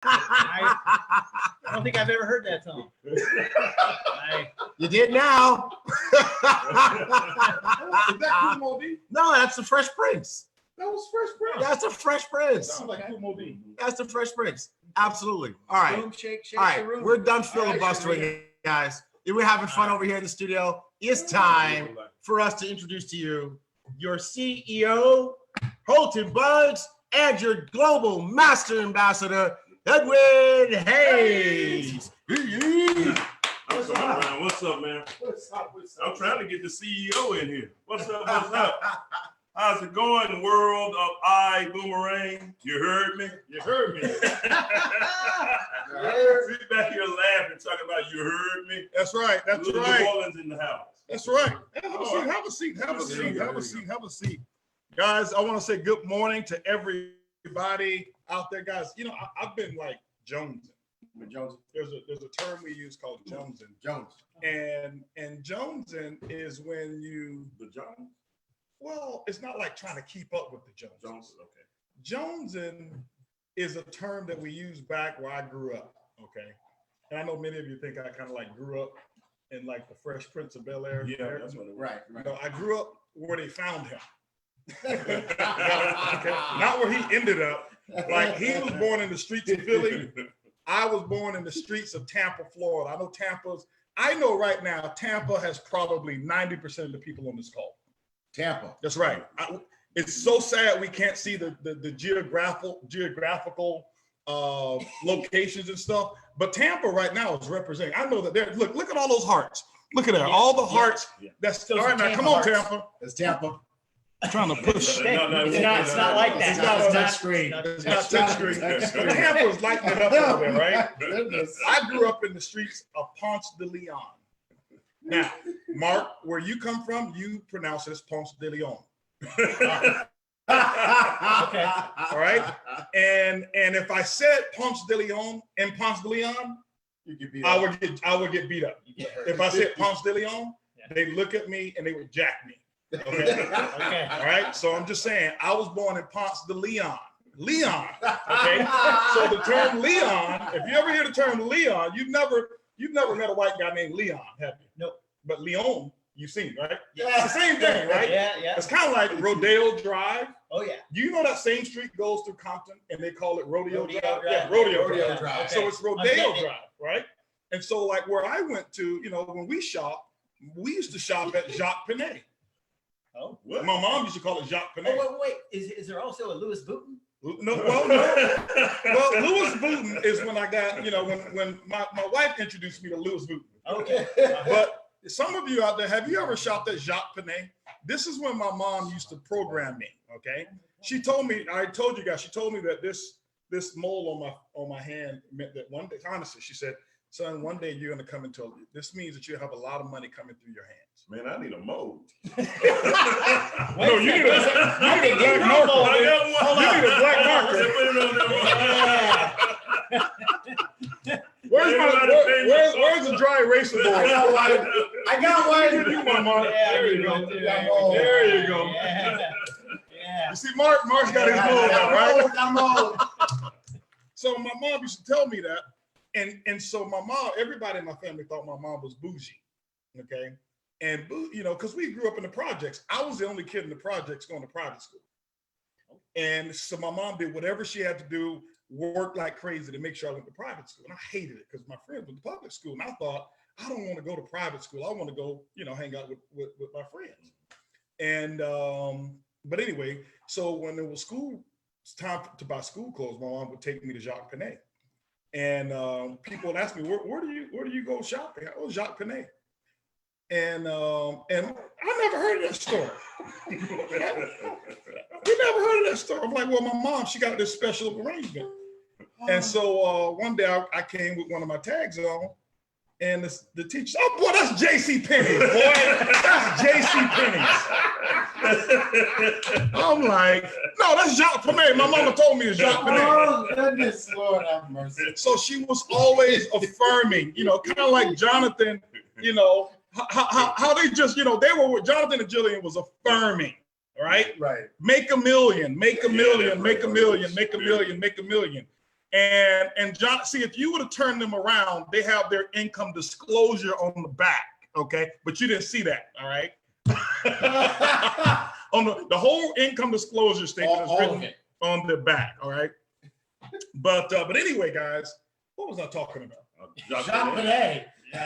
I don't think I've ever heard that song. You did now. Is that Kool Moe Dee? No, that's the Fresh Prince. That was Fresh Prince. That's the Fresh Prince. Sounds like Kool Moe Dee. That's the Fresh Prince. Absolutely. All right. Boom, shake, shake All right. the room. We're done filibustering, guys. We're having fun over here in the studio. It's time for us to introduce to you your CEO, Holton Buds, and your global master ambassador, Edwin Hayes. What's up, man? What's up, man? What's up? I'm trying to get the CEO in here. What's up? What's up? How's it going, world of I Boomerang? You heard me? You heard me. Sit back here laughing, talking about you heard me. That's right. That's Little right. New Orleans in the house. That's right. Have a seat. Have a seat. Have a seat. Have a seat. Have a seat. Guys, I want to say good morning to everybody out there, guys. You know, I've been like jonesing. There's a term we use called jonesing. And jonesing is when you Jones? Well, it's not like trying to keep up with the Joneses. Okay. Jonesing is a term that we used back where I grew up. Okay. And I know many of you think I kind of like grew up in like the Fresh Prince of Bel-Air. Yeah, that's what it was. Right. No, I grew up where they found him. Okay. Not where he ended up. Like he was born in the streets of Philly. I was born in the streets of Tampa, Florida. I know right now, Tampa has probably 90% of the people on this call. Tampa. That's right. It's so sad we can't see the geographical locations and stuff. But Tampa right now is representing. I know that there. Look at all those hearts. Look at that. All the hearts. That's still all right. Now come on, Tampa. It's Tampa. I'm trying to push. It's not like that. It's not a touch screen. It's not touch screen. Tampa is lighting it up over there, right? I grew up in the streets of Ponce de Leon. Now, Mark, where you come from, you pronounce it as Ponce de Leon. Okay. All right. And if I said Ponce de Leon and Ponce de Leon, I would get beat up. If I said Ponce de Leon, they'd look at me and they would jack me. Okay. Okay. All right. So I'm just saying, I was born in Ponce de Leon. Leon. Okay. So the term Leon, if you ever hear the term Leon, you've never met a white guy named Leon, have you? Nope. But Leon, you've seen, right? Yeah. It's the same thing, right? Yeah. It's kind of like Rodeo Drive. Oh yeah. Do you know that same street goes through Compton and they call it Rodeo Drive? Yeah, Rodeo Drive. Drive. So it's Rodeo Drive, right? And so like where I went to, you know, when we shop, we used to shop at Jacques Penney. Oh. What? My mom used to call it Jacques Penney. Oh wait. Is there also a Louis Vuitton? No. Well, Louis Vuitton is when I got, you know, when my wife introduced me to Louis Vuitton. Okay. But some of you out there, have you ever shopped at Jacques Penney? This is when my mom used to program me. Okay. She told me, I told you guys, she told me that this mole on my hand meant that one day, honestly, she said, son, one day you're going to come into this means that you have a lot of money coming through your hands. Man, I need a mold. No, you need a black marker. You need a black marker. Where's the dry eraser board? I got one. You want, Mark? Yeah, there you go. There you go. Yeah. You see, Mark's got his mold out, right? So my mom used to tell me that. And so my mom, everybody in my family thought my mom was bougie, okay? And, you know, because we grew up in the projects. I was the only kid in the projects going to private school. And so my mom did whatever she had to do, work like crazy to make sure I went to private school. And I hated it because my friends went to public school. And I thought, I don't want to go to private school. I want to go, you know, hang out with my friends. And, but anyway, so when it was it's time to buy school clothes, my mom would take me to Jacques Penney. And people would ask me, where do you go shopping? Oh, Jacques Penney. And I never heard of that store. We never heard of that store. I'm like, well, my mom, she got this special arrangement. And so one day I came with one of my tags on, and the teacher said, oh boy, that's J.C. Penney, boy. That's J.C. Penney. I'm like, no, that's Jacques Penney. My mama told me it's Jacques Penney. Oh, goodness, Lord have mercy. So she was always affirming, you know, kind of like Jonathan, you know, how they just, you know, they were with Jonathan and Jillian was affirming, right? Right. Make a million, make a million, make a million, make a million, make a million. And John, see, if you would have turned them around, they have their income disclosure on the back, okay? But you didn't see that, all right? On the whole income disclosure statement is written on the back, all right? But anyway, guys, what was I talking about? Jean Benet. No,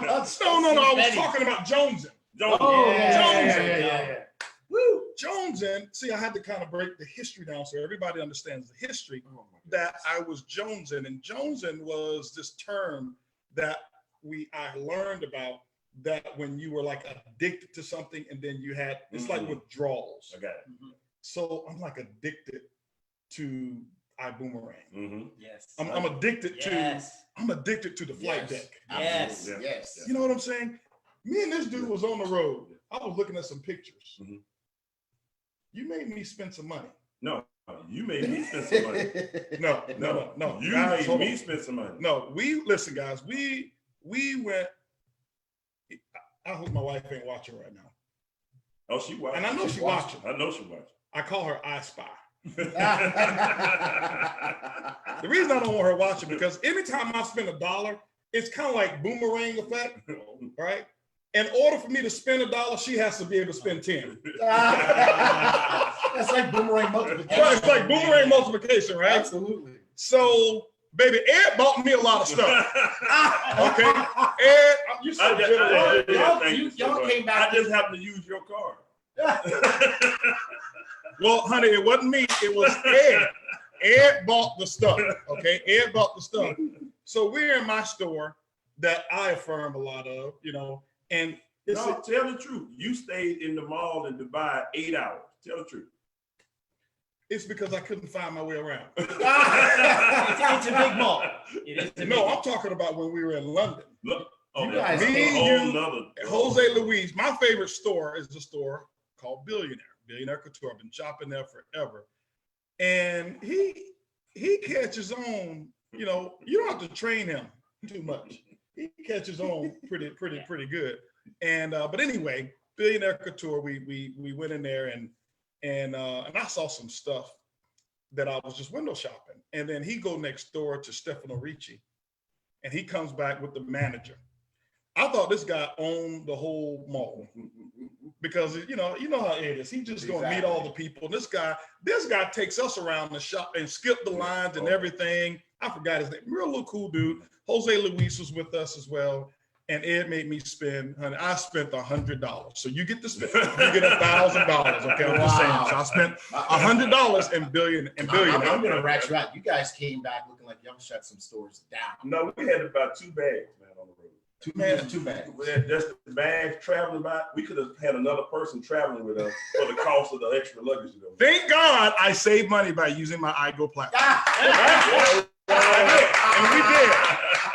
I was talking about Jonesing. Oh, yeah. Woo. Jonesing, see, I had to kind of break the history down so everybody understands the history that I was Jonesing. And Jonesing was this term that I learned about, that when you were like addicted to something and then you had, it's like withdrawals. I got it. So I'm like addicted to iBoomerang. Yes. I'm addicted Yes. I'm addicted to the flight deck. Yes. Yes. You know what I'm saying? Me and this dude was on the road. I was looking at some pictures. You made me spend some money. No, you made me spend some money. No. You Guys, made me spend some money. No, listen, guys. We went. I hope my wife ain't watching right now. Oh, she watching. And I know she's watching. I know she watching. I call her I Spy. The reason I don't want her watching, because anytime I spend $1, it's kind of like boomerang effect, right? In order for me to spend $1, she has to be able to spend 10. That's like boomerang multiplication. Right, it's like boomerang multiplication, right? Absolutely. So, baby, Ed bought me a lot of stuff. Okay, Ed, you so generous. Y'all came back. I just happened to use your card. Well, honey, it wasn't me. It was Ed. Ed bought the stuff. Okay, Ed bought the stuff. So we're in my store that I affirm a lot of, and it's Tell the truth. You stayed in the mall in Dubai 8 hours. Tell the truth. it's because I couldn't find my way around. It's a big mall. It is a big No, mall. I'm talking about when we were in London. Look, You guys that's a me, whole you, nother. Jose Luis, my favorite store is the store called Billionaire Couture. I've been shopping there forever. And he catches on, you don't have to train him too much. He catches on pretty good. And but anyway, Billionaire Couture, we went in there and I saw some stuff that I was just window shopping. And then he go next door to Stefano Ricci, and he comes back with the manager. I thought this guy owned the whole mall, because you know how it is. He just gonna meet all the people. This guy takes us around the shop and skip the lines and everything. I forgot his name. Real little cool dude. Jose Luis was with us as well. And Ed made me spend, honey, I spent $100. So you get to spend, you get $1,000. Okay, I'm just saying. So I spent $100 in Billionaire. I'm gonna rat you out. You guys came back looking like y'all shut some stores down. No, we had about 2 bags, man, on the road. Two bags. We had just the bags traveling by. We could have had another person traveling with us for the cost of the extra luggage. Thank God I saved money by using my iGo platform. And we did.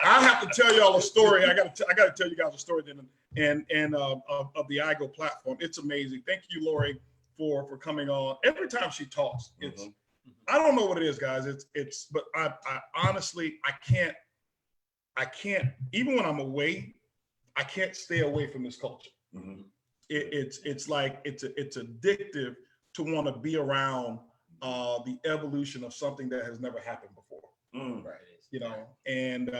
I have to tell y'all a story. I got to tell you guys a story then, and of the iGo platform. It's amazing. Thank you, Lori, for coming on. Every time she talks, it's I don't know what it is, guys. It's but I honestly I can't even when I'm away, I can't stay away from this culture. It's like it's addictive to want to be around the evolution of something that has never happened before. Right. And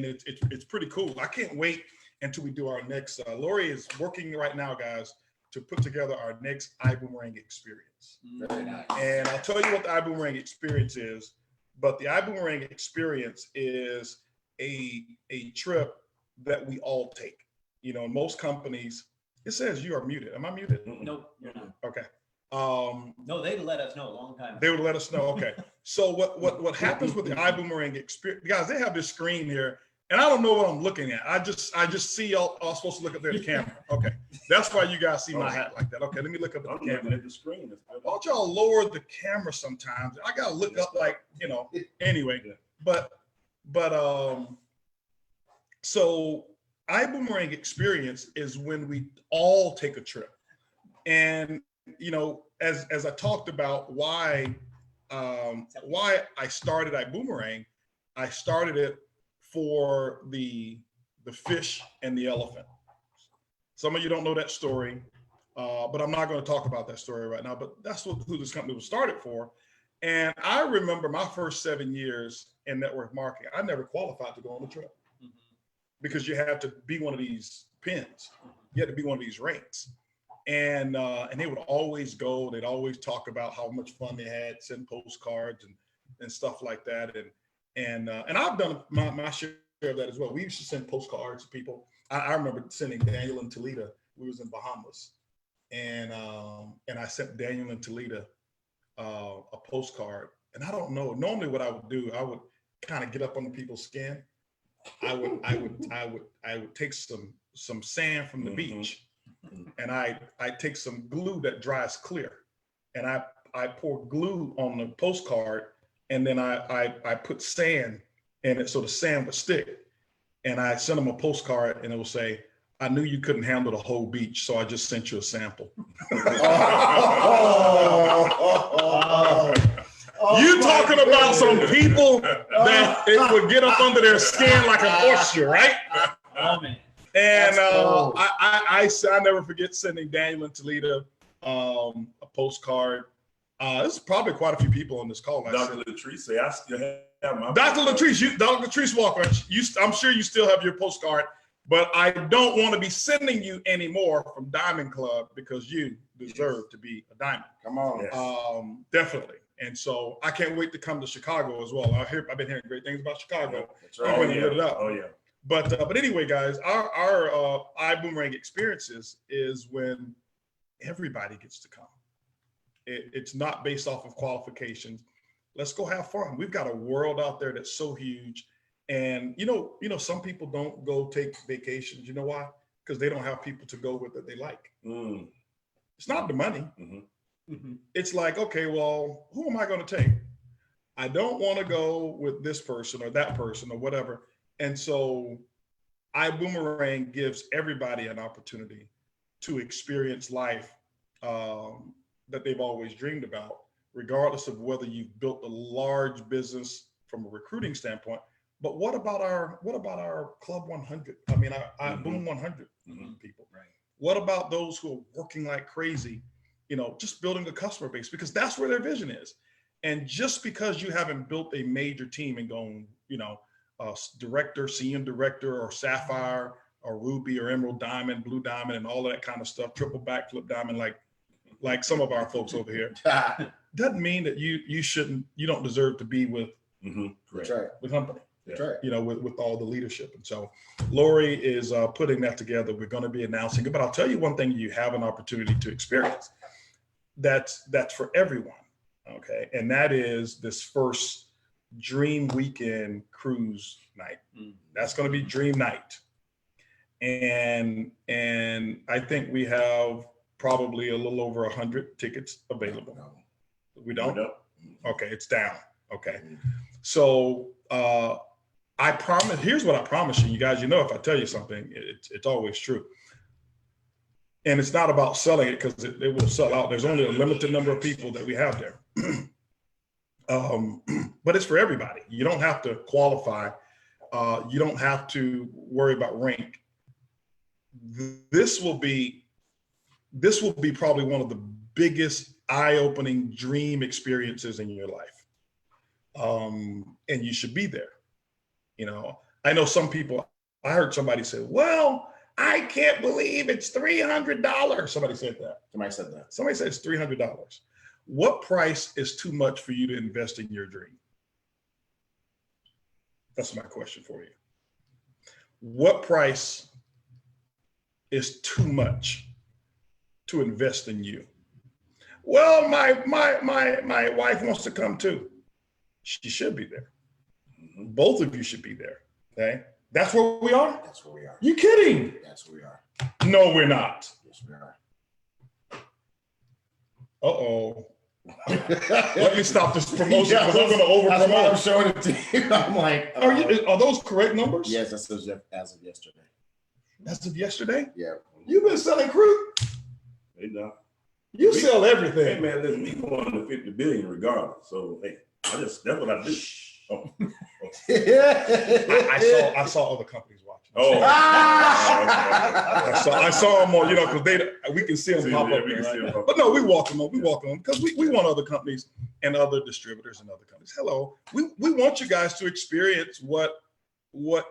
it's pretty cool. I can't wait until we do our next. Lori is working right now, guys, to put together our next iBoomerang experience. Very nice. And I'll tell you what the iBoomerang experience is. But the iBoomerang experience is a trip that we all take. Most companies, it says you are muted. Am I muted? No, you're not. Okay. No, they let us know a long time ago. They would let us know. Okay. So what happens with the iBoomerang experience, guys, they have this screen here, and I don't know what I'm looking at. I just see y'all supposed to look up there at the camera. Okay. That's why you guys see my hat like that. Okay, let me look up at the camera. At the screen. Why don't y'all lower the camera sometimes? I gotta look up anyway. But so iBoomerang experience is when we all take a trip. And as I talked about why I started iBoomerang, I started it for the fish and the elephant. Some of you don't know that story, but I'm not going to talk about that story right now. But that's who this company was started for. And I remember my first 7 years in network marketing, I never qualified to go on the trail because you had to be one of these pins. You had to be one of these ranks. And they would always go, they'd always talk about how much fun they had, send postcards and stuff like that. And I've done my share of that as well. We used to send postcards to people. I remember sending Daniel and Talita. We was in Bahamas. And I sent Daniel and Talita a postcard. And I don't know, normally what I would do, I would kind of get up on the people's skin. I would take some sand from the beach, and I take some glue that dries clear, and I pour glue on the postcard, and then I put sand in it so the sand would stick, and I send them a postcard, and it will say, "I knew you couldn't handle the whole beach, so I just sent you a sample." You talking about some people that it would get up under their skin like an oyster, right? Oh man. And I never forget sending Daniel and Talita a postcard. There's probably quite a few people on this call. Dr. Latrice, I still have my Dr. Latrice, Dr. Latrice Walker, I'm sure you still have your postcard, but I don't want to be sending you anymore from Diamond Club because you deserve to be a diamond. Come on. Yes. Definitely. And so I can't wait to come to Chicago as well. I've been hearing great things about Chicago. That's right. Oh yeah. But anyway, guys, our iBoomerang experiences is when everybody gets to come. It's not based off of qualifications. Let's go have fun. We've got a world out there that's so huge. And you know, some people don't go take vacations. You know why? Because they don't have people to go with that they like. It's not the money. It's like, okay, well, who am I going to take? I don't want to go with this person or that person or whatever. And so iBoomerang gives everybody an opportunity to experience life that they've always dreamed about, regardless of whether you've built a large business from a recruiting standpoint. But what about our Club 100? I mean, our Boom 100 people. Right. What about those who are working like crazy, just building a customer base, because that's where their vision is. And just because you haven't built a major team and gone, director, senior director, or sapphire, or ruby, or emerald diamond, blue diamond, and all of that kind of stuff, triple backflip diamond, like some of our folks over here, doesn't mean that you don't deserve to be with That's right. the company. That's right. With all the leadership. And so Lori is putting that together. We're going to be announcing it, but I'll tell you one thing you have an opportunity to experience. That's for everyone. Okay. And that is this first Dream Weekend cruise night. That's going to be Dream Night. And I think we have probably a little over 100 tickets available. We don't? Okay. It's down. Okay. So, I promise, here's what I promise you guys, if I tell you something, it's always true. And it's not about selling it because it will sell out. There's only a limited number of people that we have there. But it's for everybody. You don't have to qualify. You don't have to worry about rank. This will be probably one of the biggest eye-opening dream experiences in your life. And you should be there. I know some people, I heard somebody say, well, I can't believe it's $300. Somebody said that. Somebody said it's $300. What price is too much for you to invest in your dream? That's my question for you. What price is too much to invest in you? Well, my wife wants to come too. She should be there. Both of you should be there. Okay. That's where we are? That's where we are. You kidding? That's where we are. No, we're not. Yes, we are. Uh-oh. Let me stop this promotion because I'm going to over That's why I'm promote. showing it to you. I'm like, Are those correct numbers? yes, that's as of yesterday. As of yesterday? Yeah. You've been selling crude? Hey, Doc. You sell Hey everything. man, listen, we going to 50 billion regardless. So hey, that's what I do. Oh. I saw other companies watching. Oh. I saw them on, because we can see them pop up there, right? But no, we welcome them. We welcome them because we want other companies. and other distributors and other companies. Hello, we want you guys to experience what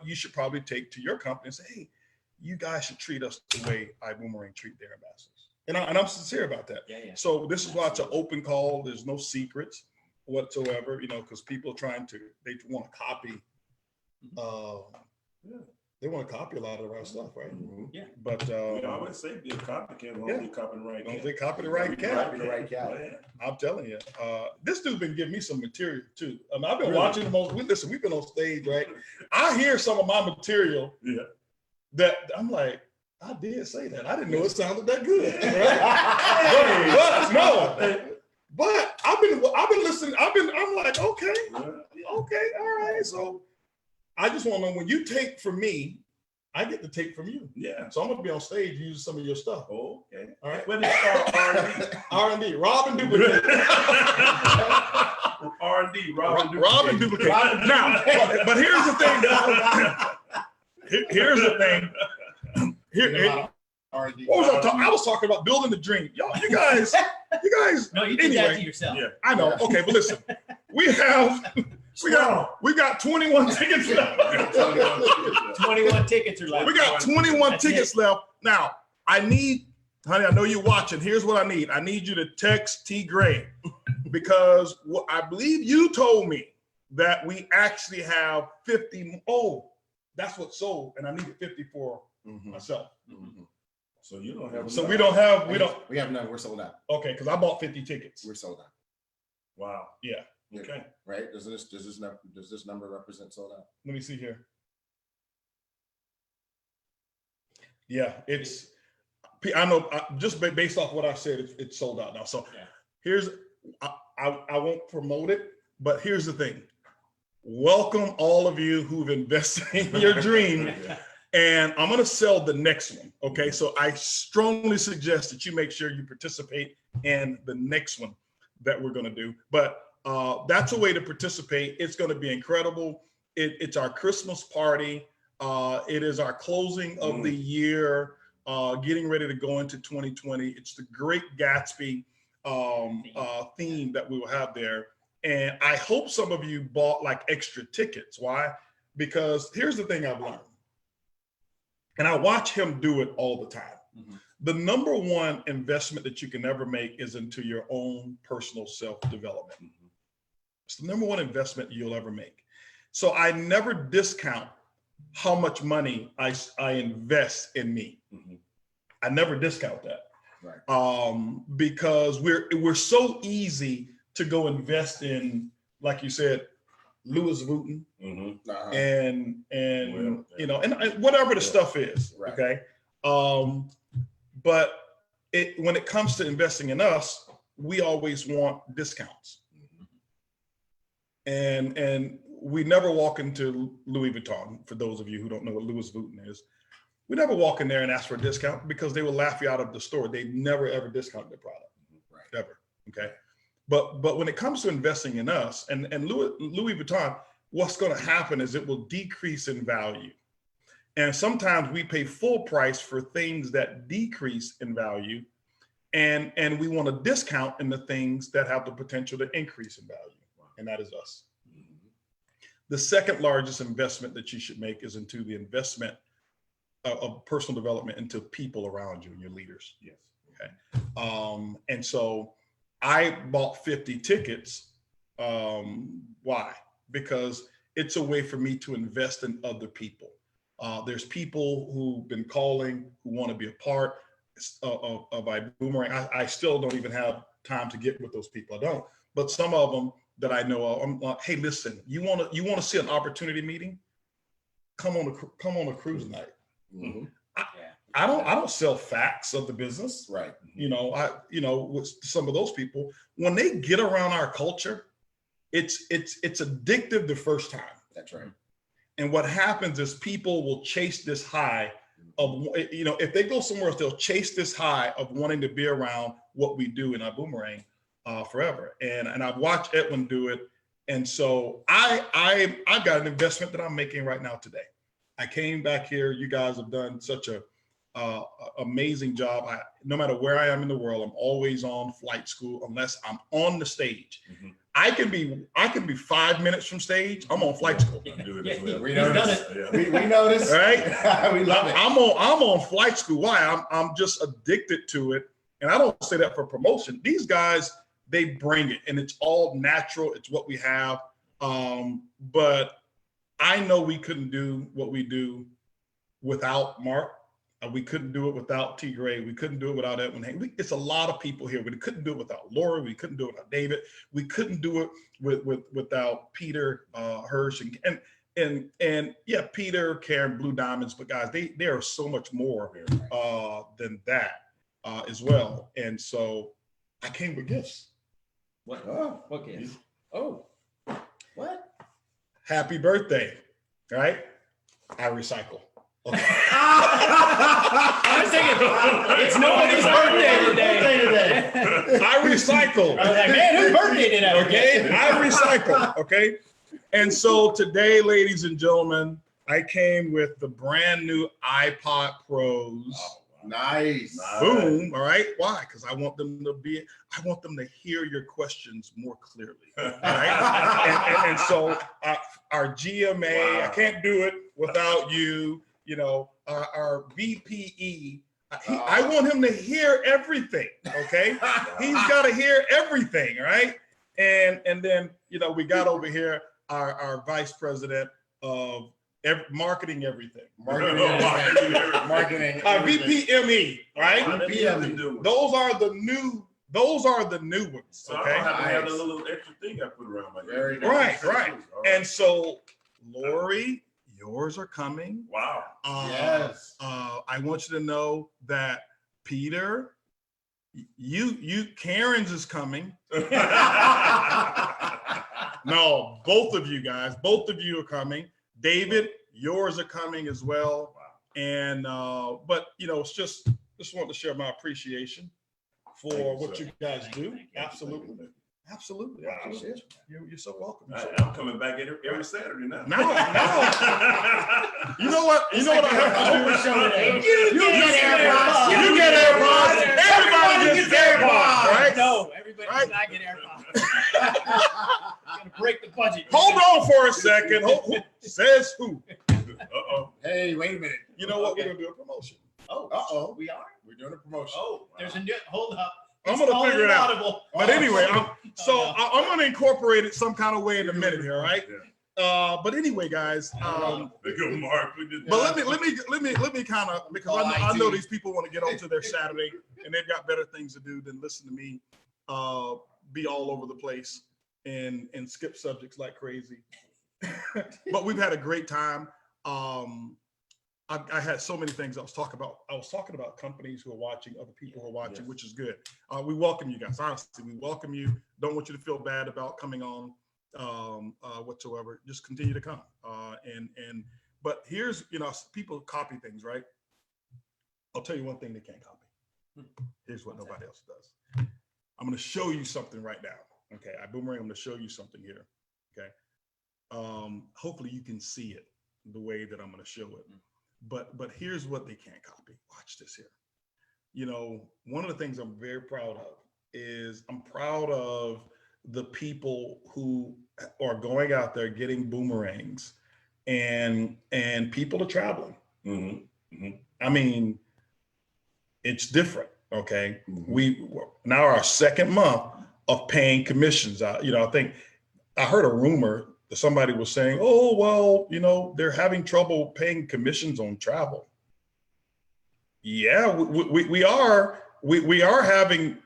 you should probably take to your company and say, hey, you guys should treat us the way iBoomerang treat their ambassadors. And I'm sincere about that. Yeah, yeah. So this is why it's an open call. There's no secrets whatsoever, because people are they want to copy. They want to copy a lot of our stuff, right? Yeah. But I always say be a copycat, don't be copying the right don't cat. they copy the right cat? Copy the right cat. I'm telling you, this dude's been giving me some material too. I've been watching them on. Listen, we've been on stage, right? I hear some of my material that I'm like, I did say that. I didn't know it sounded that good. Right? but I've been listening. I'm like, okay, all right. So I just want to know, when you take from me, I get to take from you. Yeah. So I'm gonna be on stage using some of your stuff. Okay. All right. When it's R&D. R&D, Robin Duplicate. R&D, Robin Robin Duplicate. Now, but here's the thing. Here's the thing. What was I talking? I was talking about building the dream. Y'all, you guys. No, you did that to yourself. Yeah. I know. Okay, but listen, we got 21 tickets left. 21 tickets are left. We got 21 That's tickets left. Now, honey, I know you're watching. Here's what I need. I need you to text T Gray, because I believe you told me that we actually have 50. Oh, that's what sold, and I needed 50 for myself. So you don't have. So we have none. We're sold out. Okay, because I bought 50 tickets. We're sold out. Wow. Yeah. Okay. Right? Does this number represent sold out? Let me see here. Yeah, it's. I know. Just based off what I said, it's sold out now. So here's. I won't promote it, but here's the thing. Welcome all of you who've invested in your dream. And I'm going to sell the next one. Okay. So I strongly suggest that you make sure you participate in the next one that we're going to do. But that's a way to participate. It's going to be incredible. It's our Christmas party. It is our closing of the year, getting ready to go into 2020. It's the Great Gatsby theme that we will have there. And I hope some of you bought like extra tickets. Why? Because here's the thing I've learned. And I watch him do it all the time. The number one investment that you can ever make is into your own personal self-development. It's the number one investment you'll ever make. So I never discount how much money I invest in me. I never discount that. Right. Because we're so easy to go invest in, like you said, Louis Vuitton, and whatever the stuff is, okay. But when it comes to investing in us, we always want discounts, and we never walk into Louis Vuitton. For those of you who don't know what Louis Vuitton is, we never walk in there and ask for a discount, because they will laugh you out of the store. They never ever discount their product, ever. Okay. But when it comes to investing in us and Louis Vuitton, what's going to happen is it will decrease in value. And sometimes we pay full price for things that decrease in value. And we want to discount in the things that have the potential to increase in value. And that is us. The second largest investment that you should make is into the investment of personal development into people around you and your leaders. Yes. Okay. And so I bought 50 tickets. Why? Because it's a way for me to invest in other people. There's people who've been calling who want to be a part of iBoomerang. I still don't even have time to get with those people. I don't. But some of them that I know of, I'm like, hey, listen, you want to see an opportunity meeting? Come on a cruise night. I don't sell facts of the business. Right. With some of those people, when they get around our culture, it's addictive the first time. That's right. And what happens is people will chase this high of, if they go somewhere else, they'll chase this high of wanting to be around what we do in iBoomerang forever. And I've watched Edwin do it. And so I've got an investment that I'm making right now today. I came back here. You guys have done such a amazing job. No matter where I am in the world, I'm always on flight school unless I'm on the stage. I can be 5 minutes from stage. I'm on flight school. I do it as well. We He's done noticed. Yeah. We noticed. Right? We love it. I'm on flight school. Why? I'm just addicted to it. And I don't say that for promotion. These guys, they bring it, and it's all natural. It's what we have. But I know we couldn't do what we do without Mark. We couldn't do it without T. Gray. We couldn't do it without Edwin. It's a lot of people here. We couldn't do it without Laura. We couldn't do it without David. We couldn't do it without Peter Hirsch and yeah, Peter, Karen, Blue Diamonds. But guys, they are so much more than that as well. And so I came with gifts. What? What gift? Oh, what? Happy birthday, right? I recycle. Okay. I was thinking, it's nobody's birthday today. I recycle. I was like, man, whose birthday did I Okay, forget? I recycle. Okay, and so today, ladies and gentlemen, I came with the brand new iPod Pros. Nice. Boom. All right. Why? Because I want them to hear your questions more clearly. All right. and so our GMA, Wow. I can't do it without you. You know, our VPE. I want him to hear everything. Okay. He's got to hear everything. Right. And then, you know, we got over here our vice president of marketing everything. Marketing. Our VPME, right? VPME. Those are the new ones. So I Okay. don't have to have Nice. the little extra thing I put around my neck. Very Right, nice. right. All And so, Lori, yours are coming. wow. Yes. I want you to know that Peter, Karen's is coming. No, both of you guys, both of you are coming. David, yours are coming as well. Wow. And but you know, it's just wanted to share my appreciation for Thank you, what sir. you guys Thank you, do. thank you. Absolutely. Absolutely. Wow. Absolutely. You're so welcome. You're so I'm coming back every Saturday now. No. You know what? You know what I have to do? Show today. You get AirPods. You get AirPods. Everybody gets AirPods, right? No, everybody Right? does not get AirPods. Gonna break the budget. Hold on for a second. Who says who? Uh-oh. Hey, wait a minute. You know what? Okay. We're gonna do a promotion. Oh, Uh-oh. we are. We're doing a promotion. Oh, there's a new. Hold up. I'm It's gonna called figure it out. inaudible. But anyway, I'm no. gonna incorporate it some kind of way in a minute here, right? Yeah. But anyway, guys. There go Mark. But let me kind of, because I know IT. these people want to get on to their Saturday and they've got better things to do than listen to me be all over the place and skip subjects like crazy. But we've had a great time. I had so many things I was talking about. I was talking about companies who are watching, other people who are watching, Yes. which is good. We welcome you guys. Honestly, we welcome you. Don't want you to feel bad about coming on whatsoever. Just continue to come. But here's, you know, people copy things, right? I'll tell you one thing they can't copy. Here's what nobody else does. I'm going to show you something right now. Okay, Boomerang, I'm going to show you something here. Okay. Hopefully you can see it the way that I'm going to show it. But here's what they can't copy. Watch this here. You know, one of the things I'm very proud of is I'm proud of the people who are going out there getting boomerangs and people are traveling. Mm-hmm. Mm-hmm. I mean, it's different. Okay. Mhm. We now our second month of paying commissions. I think I heard a rumor that somebody was saying, oh, well, you know, they're having trouble paying commissions on travel. Yeah, we are having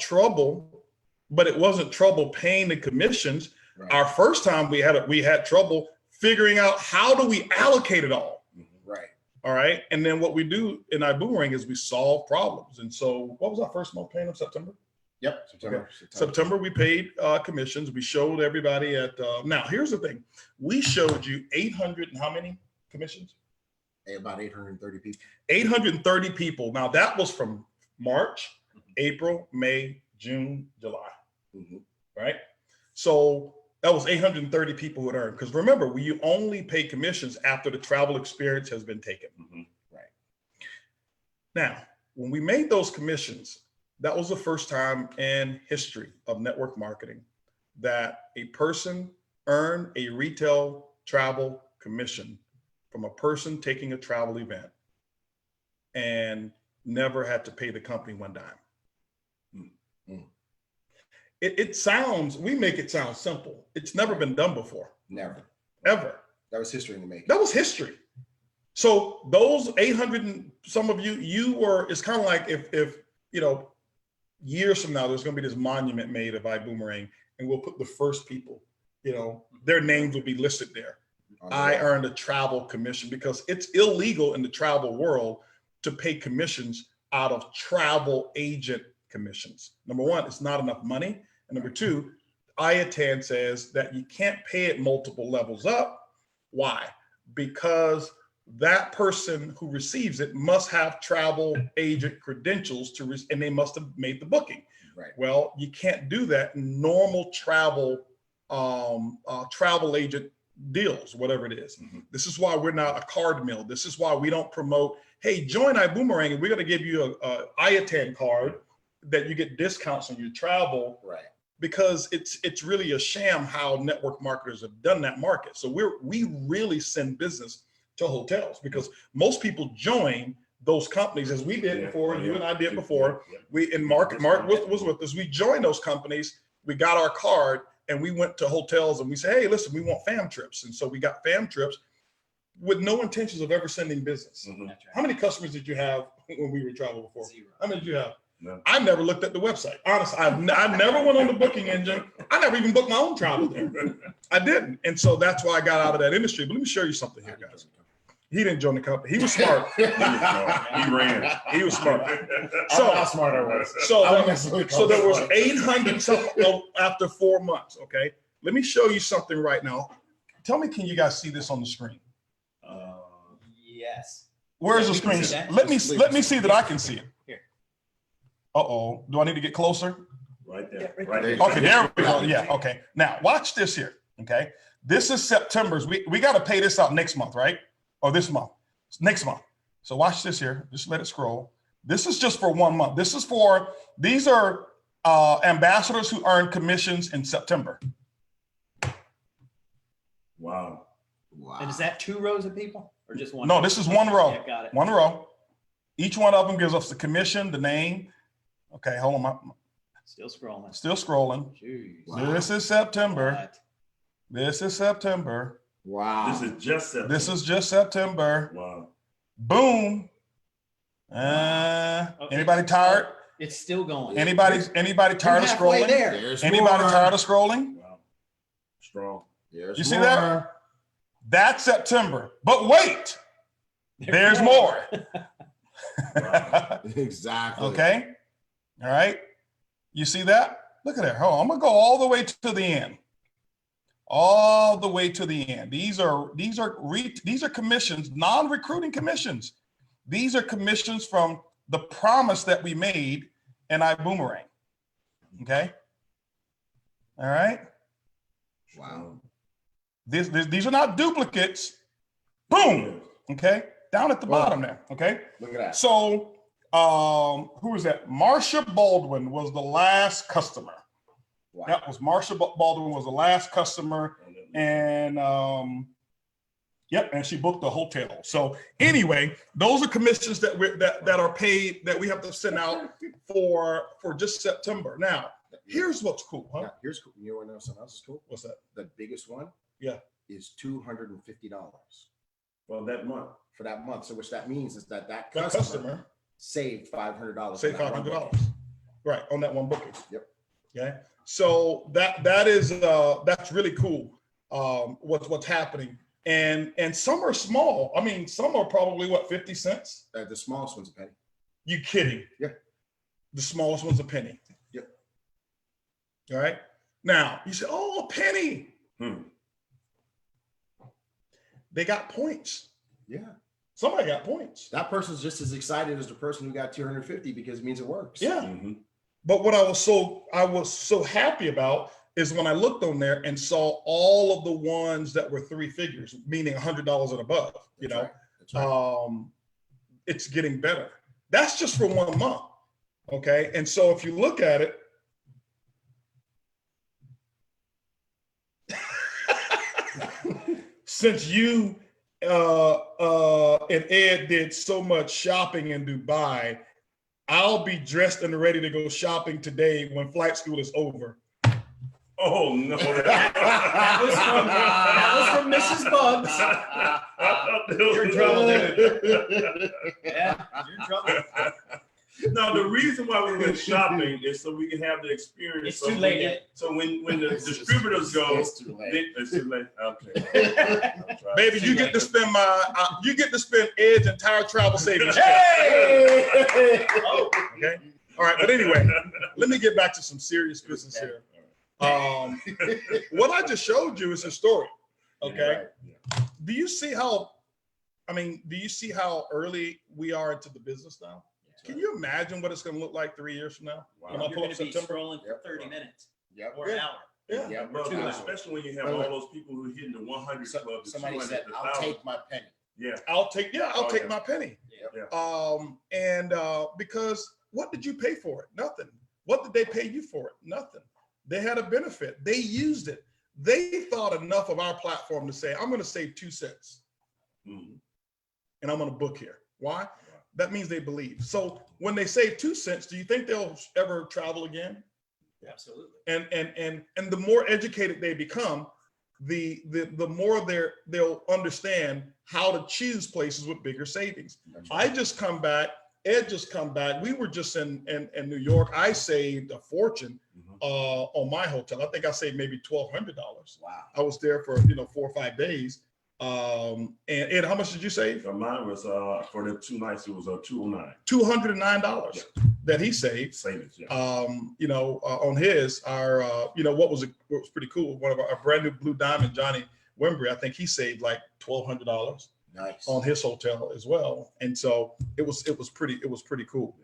trouble, but it wasn't trouble paying the commissions. Right. Our first time we had trouble figuring out how do we allocate it all. Right. All right. And then what we do in iBoomerang is we solve problems. And so what was our first month paying of September? Yep. September, we paid commissions. We showed everybody at, now here's the thing. We showed you 800 and how many commissions? About 830 people. 830 people. Now that was from March, April, May, June, July, Mhm. right? So that was 830 people who had earned. Because remember, we only pay commissions after the travel experience has been taken. Mm-hmm. Right. Now, when we made those commissions, that was the first time in history of network marketing that we paid 800 people. 800 people. Now that was from March, April, May, June, July, right? So that was 830 people who had earned. Because remember, we only pay commissions after the travel experience has been taken. Now, when we made those commissions, that was the first time in history of network marketing that a person earned a retail travel commission from a person taking a travel event and never had to pay the company one dime. Mm. It sounds, we make it sound simple. It's never been done before. Never. Ever. That was history in the making. That was history. So those 800 and some of you were, it's kind of like if years from now, there's going to be this monument made of iBoomerang, and we'll put the first people, their names will be listed there. I earned a travel commission, because it's illegal in the travel world to pay commissions out of travel agent commissions. Number one, it's not enough money. And number two, IATAN says that you can't pay it multiple levels up. Why? Because that person who receives it must have travel agent credentials and they must have made the booking. Right. Well, you can't do that in normal travel agent deals, whatever it is. Mm-hmm. This is why we're not a card mill. This is why we don't promote, hey, join iBoomerang and we're going to give you a IATAN card that you get discounts on your travel. Right. Because it's really a sham how network marketers have done that market. So we really send business to hotels, because most people join those companies, as we did before, you and I did before. Mark was with us. We joined those companies, we got our card, and we went to hotels and we said, hey, listen, we want fam trips. And so we got fam trips with no intentions of ever sending business. Mm-hmm. How many customers did you have when we were traveling before? 0. How many did you have? No. I never looked at the website. Honestly, I never went on the booking engine. I never even booked my own travel there. I didn't. And so that's why I got out of that industry. But let me show you something here, guys. He didn't join the company. He was smart. He ran. He was smart. So how smart I was. So there was 800 something after 4 months. Okay. Let me show you something right now. Tell me, can you guys see this on the screen? Yes. Where's the You can screen? see that. Let me see that I can see it. Here. Uh-oh. Do I need to get closer? Right there. Yeah, right Right there. there. Okay, there we go. Yeah, okay. Now watch this here. Okay. This is September's. We got to pay this out next month, right? Or this month. It's next month. So watch this here. Just let it scroll. This is just for 1 month. These are ambassadors who earn commissions in September. Wow. Wow. And is that 2 rows of people or just one? No, this is 1 row. Yeah, got it. 1 row. Each one of them gives us the commission, the name. Okay, hold on. Still scrolling. Still scrolling. Jeez. Wow. This is September. What? This is September. Wow. This is just September. This is just September. Wow. Boom. Okay. Anybody tired? It's still going. Anybody tired of halfway scrolling? there. There's Anybody more. tired of scrolling? Wow. Strong. There's You see more. that? That's September. But wait, there's more. Wow. Exactly. Okay. All right. You see that? Look at that. Hold on. I'm gonna go all the way to the end. All the way to the end. These are commissions, non-recruiting commissions. These are commissions from the promise that we made in iBoomerang. Okay. All right. Wow. These are not duplicates. Boom. Okay. Down at the bottom there. Okay. Look at that. So, who was that? Marsha Baldwin was the last customer. Wow. That was Marsha Baldwin was the last customer, and yep, and she booked the hotel. So anyway, those are commissions that are paid that we have to send out for just September. Now, here's what's cool, huh? Yeah, here's cool. You want to know something else is cool? What's that? The biggest one, Yeah, is $250 Well, that month. for that month. So which that means is that that customer customer saved $500. say on that one $500, booking. right, on that one booking. Yep. Okay, so that is that's really cool. What's happening, and some are small. I mean, some are probably what, 50 cents. The smallest one's a penny. You kidding? Yeah. The smallest one's a penny. Yep. All right. Now you say, oh, a penny. They got points. Yeah. Somebody got points. That person's just as excited as the person who got 250 because it means it works. Yeah. Mm-hmm. But what I was so happy about is when I looked on there and saw all of the ones that were 3 figures, meaning $100 and above. You know, Right. That's right. it's getting better. That's just for 1 month. Okay. And so if you look at it, since you and Ed did so much shopping in Dubai, I'll be dressed and ready to go shopping today when flight school is over. Oh no! That was from Mrs. Bugs. You're in trouble, dude. Yeah, you're in trouble. No, the reason why we went shopping is so we can have the experience. It's too late, Ed. So when the distributors go, It's too late. it's too late. Okay. Baby, you get to spend Ed's entire travel savings. Hey! Oh. Okay. All right, but anyway, let me get back to some serious business here. What I just showed you is historic. Okay. Right. Do you see how early we are into the business now? Can you imagine what it's going to look like 3 years from now? Wow. When I You're pull going up to be September? scrolling for 30 minutes Yep. or an Yeah. hour. Yeah. Yep. Well, 2 hours. especially when you have all those people who are hitting the 100 club. the Somebody 200, said, the "I'll 1,000. take my penny." Yeah. I'll take yeah. my penny. Yeah. Because what did you pay for it? Nothing. What did they pay you for it? Nothing. They had a benefit. They used it. They thought enough of our platform to say, I'm going to save 2 cents Mhm. and I'm going to book here. Why? That means they believe. So when they save 2 cents, do you think they'll ever travel again? Absolutely. And the more educated they become, the more they'll understand how to choose places with bigger savings. I just come back, Ed just come back. We were just in New York. I saved a fortune on my hotel. I think I saved maybe $1,200. Wow. I was there for 4 or 5 days. And Ed, how much did you save? So mine was for the 2 nights. It was $209 $209 that he saved. savings. Yeah. On his, what was pretty cool. One of our brand new Blue Diamond, Johnny Wembury, I think he saved like $1,200 Nice. on his hotel as well. And so it was pretty cool.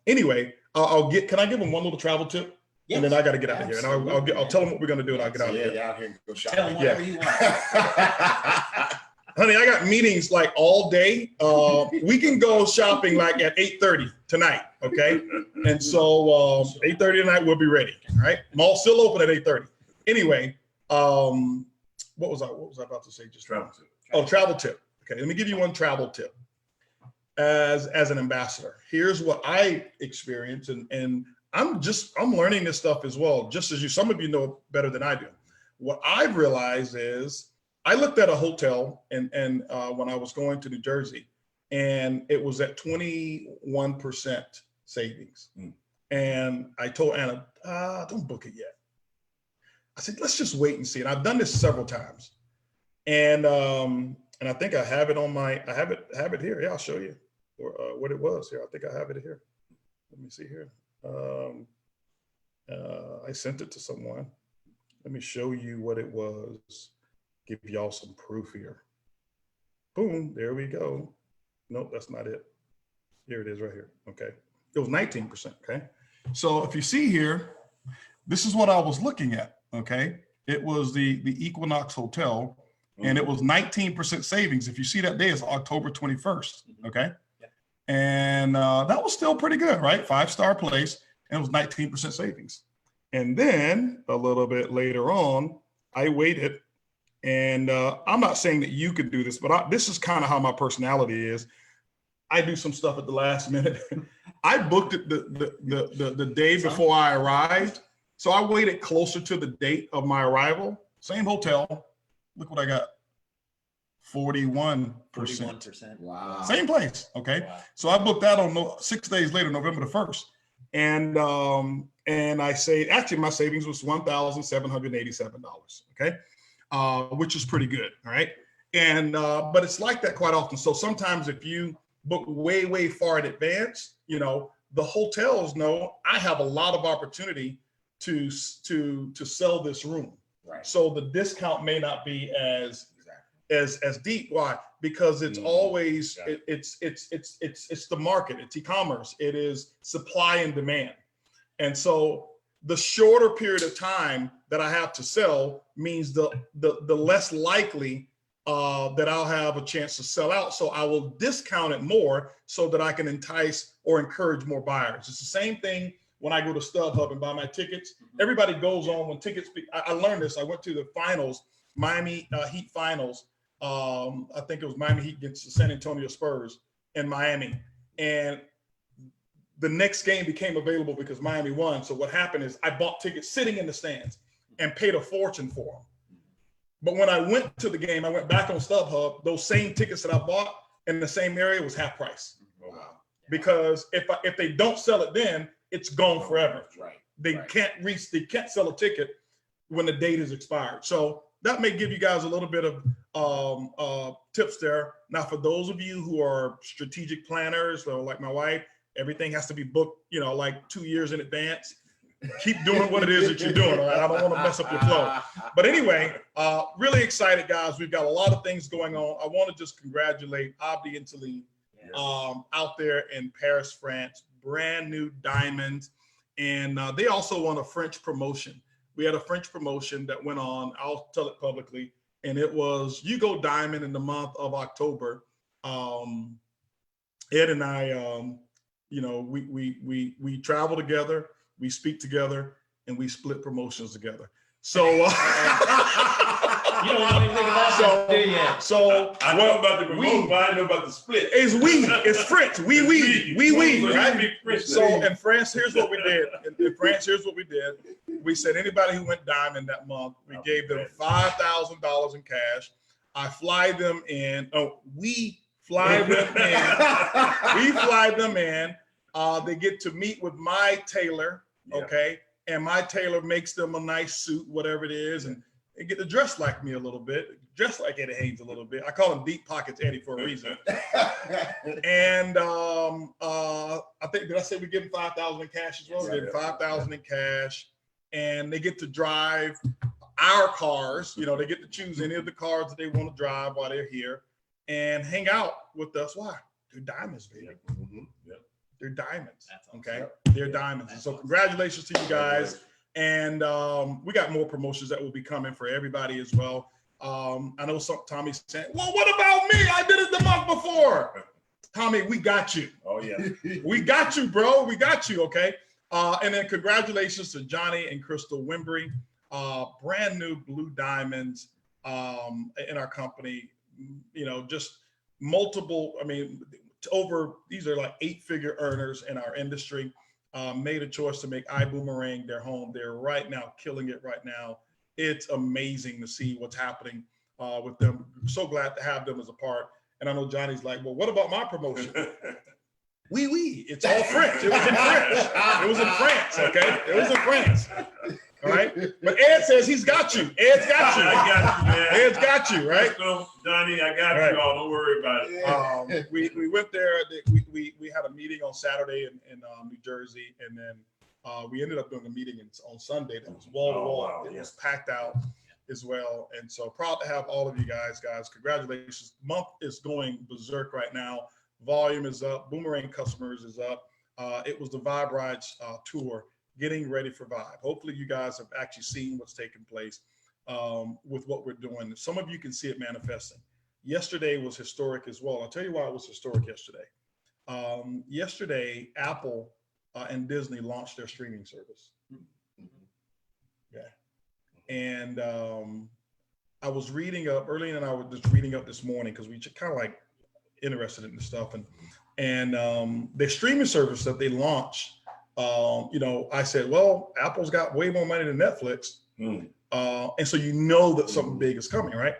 Anyway, can I give him one little travel tip? Yes. And then I got to get out of here. And Absolutely. I'll tell him what we're going to do and I'll get out of Yeah, here. get out here and go Tell shopping. them whatever you want. Honey, I got meetings like all day. We can go shopping like at 8:30 tonight, okay? And so 8:30 tonight, we'll be ready, all right? Mall still open at 8:30. Anyway, what was I about to say just now? Travel tip. Oh, travel tip. Okay, let me give you one travel tip. As an ambassador, here's what I experienced, and I'm learning this stuff as well, just as some of you know better than I do. What I've realized is I looked at a hotel and when I was going to New Jersey, and it was at 21% savings. And I told Anna, don't book it yet. I said, let's just wait and see. And I've done this several times. And I think I have it on I have it here. Yeah, I'll show you what it was here. I think I have it here. Let me see here. I sent it to someone. Let me show you what it was. Give y'all some proof here. Boom, there we go. Nope, that's not it. Here it is right here, okay. It was 19%, okay? So if you see here, this is what I was looking at, okay? It was the Equinox Hotel, and it was 19% savings. If you see that day, it's October 21st, okay? Yeah. And that was still pretty good, right? 5-star place, and it was 19% savings. And then a little bit later on, I waited, and I'm not saying that you could do this, but this is kind of how my personality is. I do some stuff at the last minute. I booked it the day before I arrived. So I waited closer to the date of my arrival. Same hotel. Look what I got. 41%. 41%. Wow. Same place. Okay. Wow. So I booked that on 6 days later, November the 1st. And I say, actually my savings was $1,787. Okay. Which is pretty good. All right. And, but it's like that quite often. So sometimes if you book way, way far in advance, the hotels know I have a lot of opportunity to sell this room. Right. So the discount may not be as deep. Why? Because it's always it's the market. It's e-commerce. It is supply and demand. And so the shorter period of time that I have to sell means the less likely that I'll have a chance to sell out. So I will discount it more so that I can entice or encourage more buyers. It's the same thing when I go to StubHub and buy my tickets. Everybody goes on when tickets. I learned this. I went to the finals Miami Heat finals. I think it was Miami Heat against the San Antonio Spurs in Miami. And the next game became available because Miami won. So what happened is I bought tickets sitting in the stands and paid a fortune for them. But when I went to the game, I went back on StubHub, those same tickets that I bought in the same area was half price. Wow. Because if they don't sell it then, it's gone forever. Right. They can't sell a ticket when the date is expired. So that may give you guys a little bit of tips there. Now, for those of you who are strategic planners, so like my wife, everything has to be booked, like 2 years in advance. Keep doing what it is that you're doing. All right? I don't want to mess up your flow. But anyway, really excited, guys. We've got a lot of things going on. I want to just congratulate Abdi and Talib out there in Paris, France. Brand new diamonds. And they also won a French promotion. We had a French promotion that went on. I'll tell it publicly. And it was You Go Diamond in the month of October. Ed and I, we travel together, we speak together, and we split promotions together. So You don't know anything about that, do you? So I know about the promotion, but I didn't know about the split. it's French. We, right? Right? So in France, here's what we did. In France, here's what we did. We said anybody who went diamond that month, we gave them $5,000 in cash. I fly them in. We fly them in. We fly them in. They get to meet with my tailor, okay? And my tailor makes them a nice suit, whatever it is, and they get to dress like me a little bit, dress like Eddie Haynes a little bit. I call him Deep Pockets Eddie for a reason. And I think, did I say we give them $5,000 in cash as well? We give them $5,000 in cash, and they get to drive our cars. They get to choose any of the cars that they want to drive while they're here and hang out with us. Why? They're diamonds, baby. They're diamonds. Okay, they're diamonds. So congratulations to you guys. And we got more promotions that will be coming for everybody as well. I know Tommy's saying, well, what about me? I did it the month before. Tommy, we got you. Oh, yeah. We got you, bro. We got you, okay? And then congratulations to Johnny and Crystal Wimbry. Brand new blue diamonds in our company. Just multiple, these are like 8-figure earners in our industry. Made a choice to make iBoomerang their home. They're right now killing it right now. It's amazing to see what's happening with them. So glad to have them as a part. And I know Johnny's like, well, what about my promotion? It's all French. It was in French. It was in France, okay? It was in France. All right. But Ed says he's got you. Ed's got you. I got you, man. Ed's got you, right? So, Johnny, I got you all. Don't worry about it. We went there. We had a meeting on Saturday in New Jersey, and then we ended up doing a meeting on Sunday that was wall to wall. Wow, It was packed out as well, and so proud to have all of you guys. Congratulations! Month is going berserk right now. Volume is up. Boomerang customers is up. It was the Vibe Rides tour, getting ready for Vibe. Hopefully, you guys have actually seen what's taking place with what we're doing. Some of you can see it manifesting. Yesterday was historic as well. I'll tell you why it was historic yesterday. Yesterday, Apple and Disney launched their streaming service. Yeah. And I was reading up early, and I was just reading up this morning because we kind of like interested in this stuff. And their streaming service that they launched, I said, well, Apple's got way more money than Netflix. And so that something big is coming, right?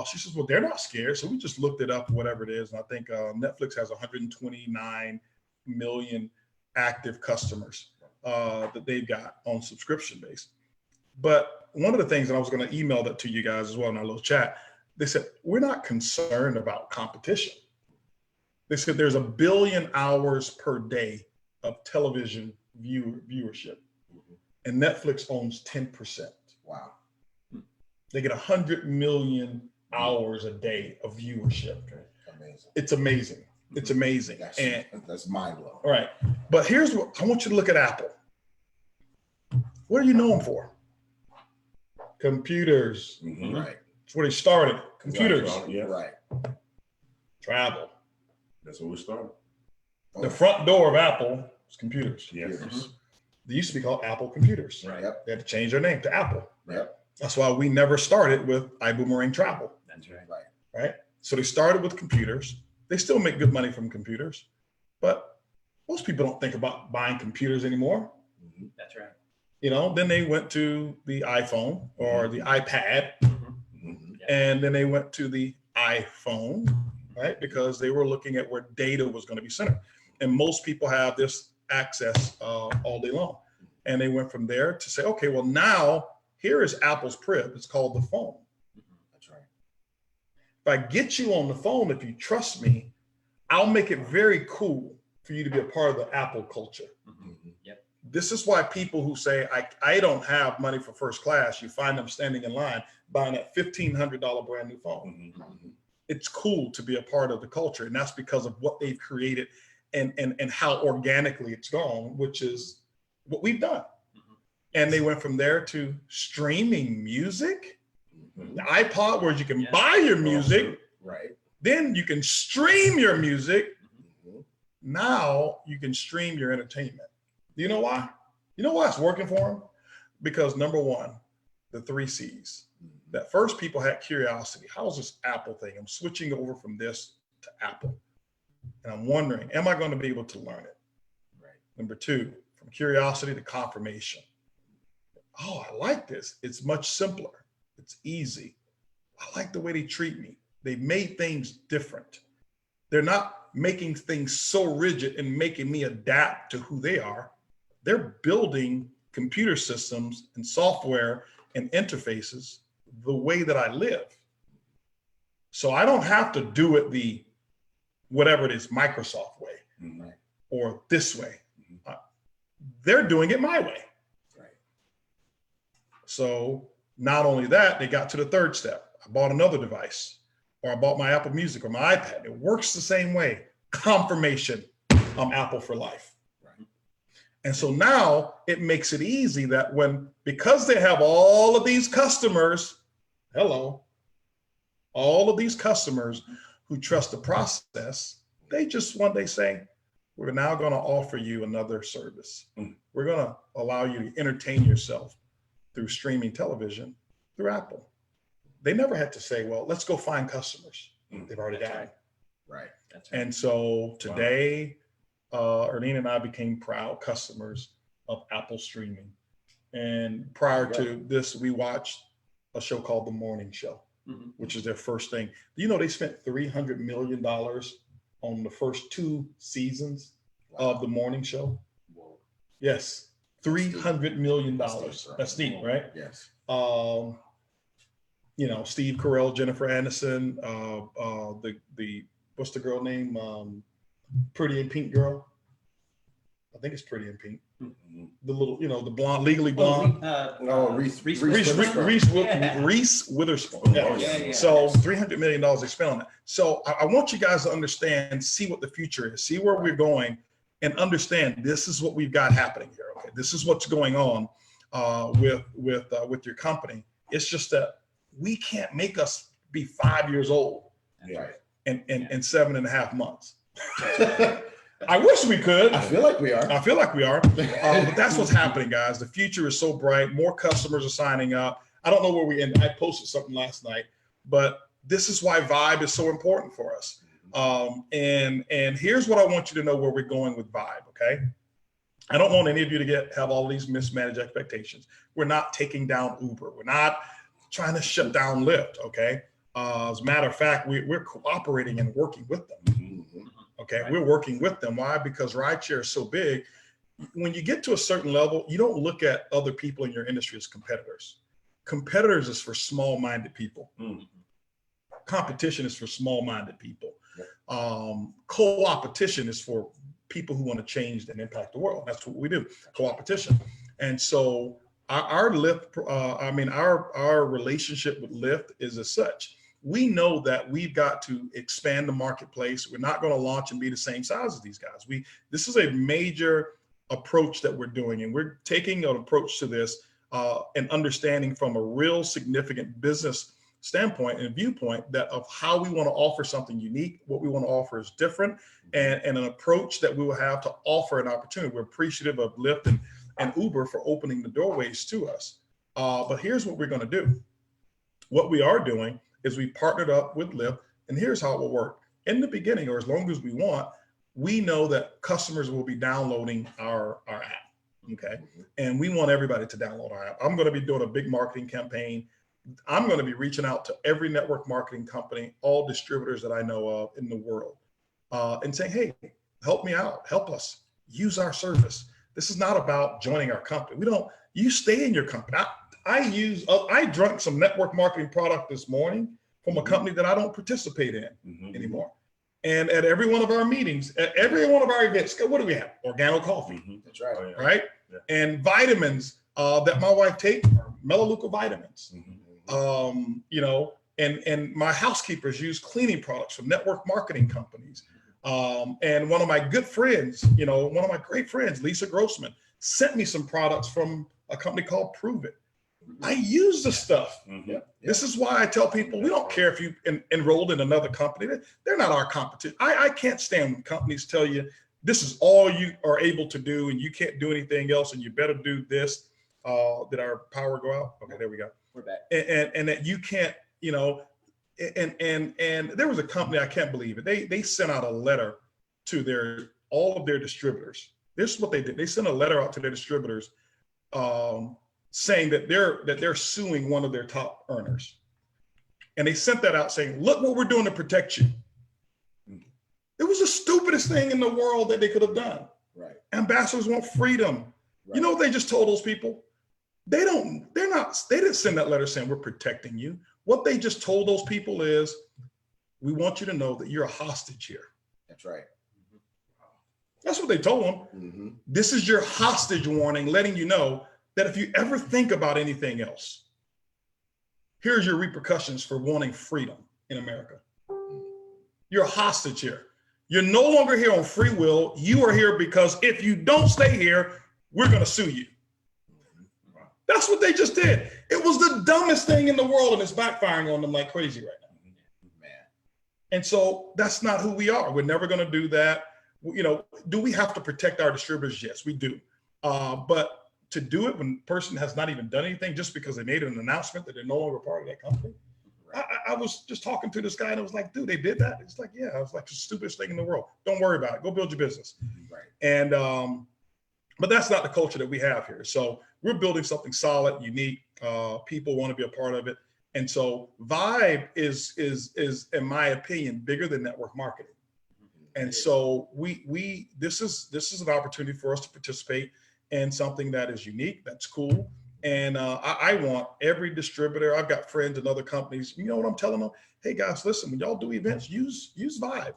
She says, well, they're not scared. So we just looked it up, whatever it is. And I think Netflix has 129 million active customers that they've got on subscription base. But one of the things, and I was going to email that to you guys as well in our little chat, they said, we're not concerned about competition. They said there's 1 billion hours per day of television viewership. And Netflix owns 10%. Wow. They get 100 million hours a day of viewership. Amazing. It's amazing. It's amazing. That's mind blowing. All right. But here's what I want you to look at Apple. What are you known for? Computers. Right. That's where they started. Computers. Right. Travel. That's where we started. The front door of Apple is computers. Yes. They used to be called Apple Computers. Right. Yep. They had to change their name to Apple. Yep. That's why we never started with iBoomerang Travel, That's right. right? So they started with computers. They still make good money from computers, but most people don't think about buying computers anymore. That's right. You know, then they went to the iPhone or the iPad, Yeah. and then they went to the iPhone, right? Because they were looking at where data was going to be centered. And most people have this access all day long. And they went from there to say, okay, well, now here is Apple's crib. It's called the phone. That's right. If I get you on the phone, if you trust me, I'll make it very cool for you to be a part of the Apple culture. Yep. This is why people who say, I don't have money for first class, you find them standing in line buying that $1,500 brand new phone. It's cool to be a part of the culture. And that's because of what they've created and how organically it's gone, which is what we've done. And they went from there to streaming music, the iPod, where you can buy your music, Right. then you can stream your music. Now you can stream your entertainment. Do you know why? You know why it's working for them? Because number one, the 3 C's. That first, people had curiosity. How's this Apple thing? I'm switching over from this to Apple. And I'm wondering, am I going to be able to learn it? Right. Number 2, from curiosity to confirmation. Oh, I like this. It's much simpler. It's easy. I like the way they treat me. They made things different. They're not making things so rigid and making me adapt to who they are. They're building computer systems and software and interfaces the way that I live. So I don't have to do it the whatever it is, Microsoft way or this way. They're doing it my way. Right. So not only that, they got to the 3rd step. I bought another device, or I bought my Apple Music or my iPad. It works the same way. Confirmation, I'm Apple for life. Right. And so now it makes it easy that because they have all of these customers, all of these customers who trust the process, they just one day say, we're now going to offer you another service. We're going to allow you to entertain yourself through streaming television through Apple. They never had to say, well, let's go find customers. They've already got them. Right. That's right. And so today, Ernene and I became proud customers of Apple streaming. And prior to this, we watched a show called The Morning Show, which is their first thing. Do you know they spent $300 million on the first 2 seasons of The Morning Show? Whoa. Yes, $300 million. That's steep, right? Yes. You know, Steve Carell, Jennifer Aniston, the what's the girl name? Pretty in Pink girl. I think it's Pretty in Pink. The little, you know, the blonde, legally blonde. Reese Witherspoon. Yeah. So $300 million they spent on that. So I want you guys to understand, see what the future is, see where we're going, and understand this is what we've got happening here. Okay, this is what's going on with your company. It's just that we can't make us be 5 years old Right. in 7.5 months. I wish we could. I feel like we are. But that's what's happening, guys. The future is so bright. More customers are signing up. I don't know where we end. I posted something last night, but this is why Vibe is so important for us. And here's what I want you to know where we're going with Vibe, okay? I don't want any of you to have all these mismanaged expectations. We're not taking down Uber. We're not trying to shut down Lyft, okay? As a matter of fact, we're cooperating and working with them. Okay, Right. We're working with them. Why? Because rideshare is so big. When you get to a certain level, you don't look at other people in your industry as competitors. Competitors is for small-minded people. Competition is for small-minded people. Co-opetition is for people who want to change and impact the world. That's what we do, co-opetition. And so our Lyft, our relationship with Lyft is as such. We know that we've got to expand the marketplace. We're not going to launch and be the same size as these guys. This is a major approach that we're doing, and we're taking an approach to this and understanding from a real significant business standpoint and viewpoint that of how we want to offer something unique. What we want to offer is different, and an approach that we will have to offer an opportunity. We're appreciative of Lyft and Uber for opening the doorways to us. But here's what we're going to do. What we are doing is we partnered up with Lyft, and here's how it will work. In the beginning, or as long as we want, we know that customers will be downloading our app, okay? And we want everybody to download our app. I'm going to be doing a big marketing campaign. I'm going to be reaching out to every network marketing company, all distributors that I know of in the world, and saying, hey, help me out, help us, use our service. This is not about joining our company. You stay in your company. I drank some network marketing product this morning from a company that I don't participate in anymore. And at every one of our meetings, at every one of our events, what do we have? Organic coffee. That's right. Oh, yeah. Right? Yeah. And vitamins that my wife takes are Melaleuca vitamins. You know, and my housekeepers use cleaning products from network marketing companies. And one of my good friends, you know, one of my great friends, Lisa Grossman, sent me some products from a company called Prove It. I use the stuff. This is why I tell people, we don't care if you enrolled in another company. They're not our competition. I can't stand when companies tell you this is all you are able to do and you can't do anything else and you better do this. Did our power go out? Okay, there we go. We're back. And that you can't, you know, and there was a company, I can't believe it. They sent out a letter to all of their distributors. This is what they did. They sent a letter out to their distributors saying that they're suing one of their top earners. And they sent that out saying, look what we're doing to protect you. It was the stupidest thing in the world that they could have done. Right. Ambassadors want freedom. Right. You know what they just told those people? They didn't send that letter saying we're protecting you. What they just told those people is, we want you to know that you're a hostage here. That's right. That's what they told them. This is your hostage warning, letting you know that if you ever think about anything else, here's your repercussions for wanting freedom in America. You're a hostage here. You're no longer here on free will. You are here because if you don't stay here, we're going to sue you. That's what they just did. It was the dumbest thing in the world, and it's backfiring on them like crazy right now. Man. And so that's not who we are. We're never going to do that. You know, do we have to protect our distributors? Yes, we do. But to do it when a person has not even done anything just because they made an announcement that they're no longer part of that company. Right. I was just talking to this guy and I was like, dude, they did that? It's like, yeah. I was like, the stupidest thing in the world. Don't worry about it. Go build your business. Right. And, but that's not the culture that we have here. So we're building something solid, unique. People want to be a part of it. And so Vibe is in my opinion, bigger than network marketing. And so this is an opportunity for us to participate in something that is unique, that's cool. And I want every distributor, I've got friends in other companies, you know what I'm telling them? Hey guys, listen, when y'all do events, use Vibe,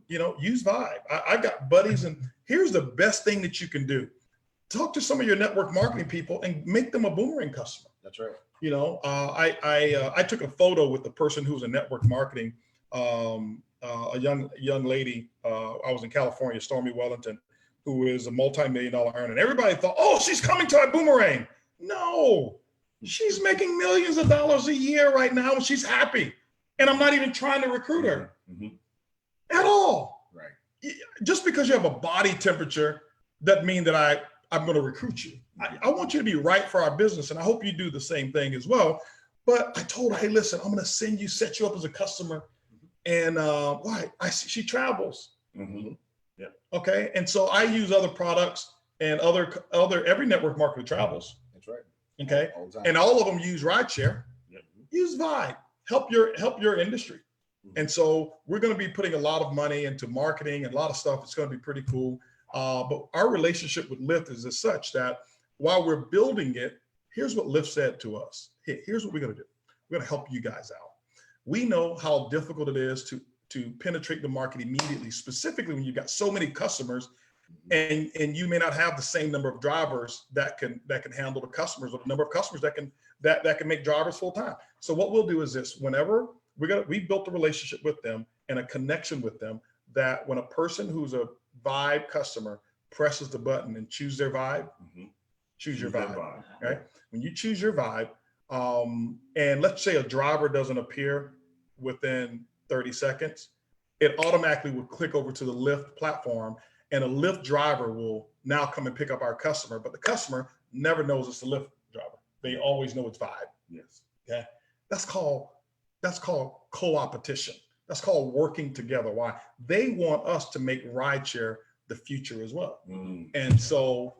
you know, use Vibe. I've got buddies, and here's the best thing that you can do. Talk to some of your network marketing people and make them a Boomerang customer. That's right. You know, I took a photo with the person who was in network marketing, a young lady. I was in California, Stormy Wellington, who is a multi-million-dollar earner. And everybody thought, oh, she's coming to our Boomerang. No, she's making millions of dollars a year right now, and she's happy. And I'm not even trying to recruit her at all. Right. Just because you have a body temperature doesn't mean that I'm going to recruit you. I want you to be right for our business, and I hope you do the same thing as well. But I told her, hey, listen, I'm going to set you up as a customer. And why? She travels. Yeah. Okay. And so I use other products and every network marketer travels. That's right. Okay. All the time. And all of them use rideshare. Yep. Use Vibe. Help your industry. And so we're going to be putting a lot of money into marketing and a lot of stuff. It's going to be pretty cool. But our relationship with Lyft is as such that while we're building it, here's what Lyft said to us. Here's what we're going to do. We're going to help you guys out. We know how difficult it is to penetrate the market immediately, specifically when you've got so many customers and you may not have the same number of drivers that can handle the customers, or the number of customers that can make drivers full time. So what we'll do is this: whenever we built a relationship with them and a connection with them, that when a person who's a Vibe customer presses the button and choose their Vibe, choose your Vibe. Right? When you choose your Vibe, and let's say a driver doesn't appear within 30 seconds, it automatically will click over to the Lyft platform, and a Lyft driver will now come and pick up our customer, but the customer never knows it's the Lyft driver. they always know it's Vibe. Yes. Okay, that's called co-opetition. That's called working together. Why? They want us to make rideshare the future as well. And so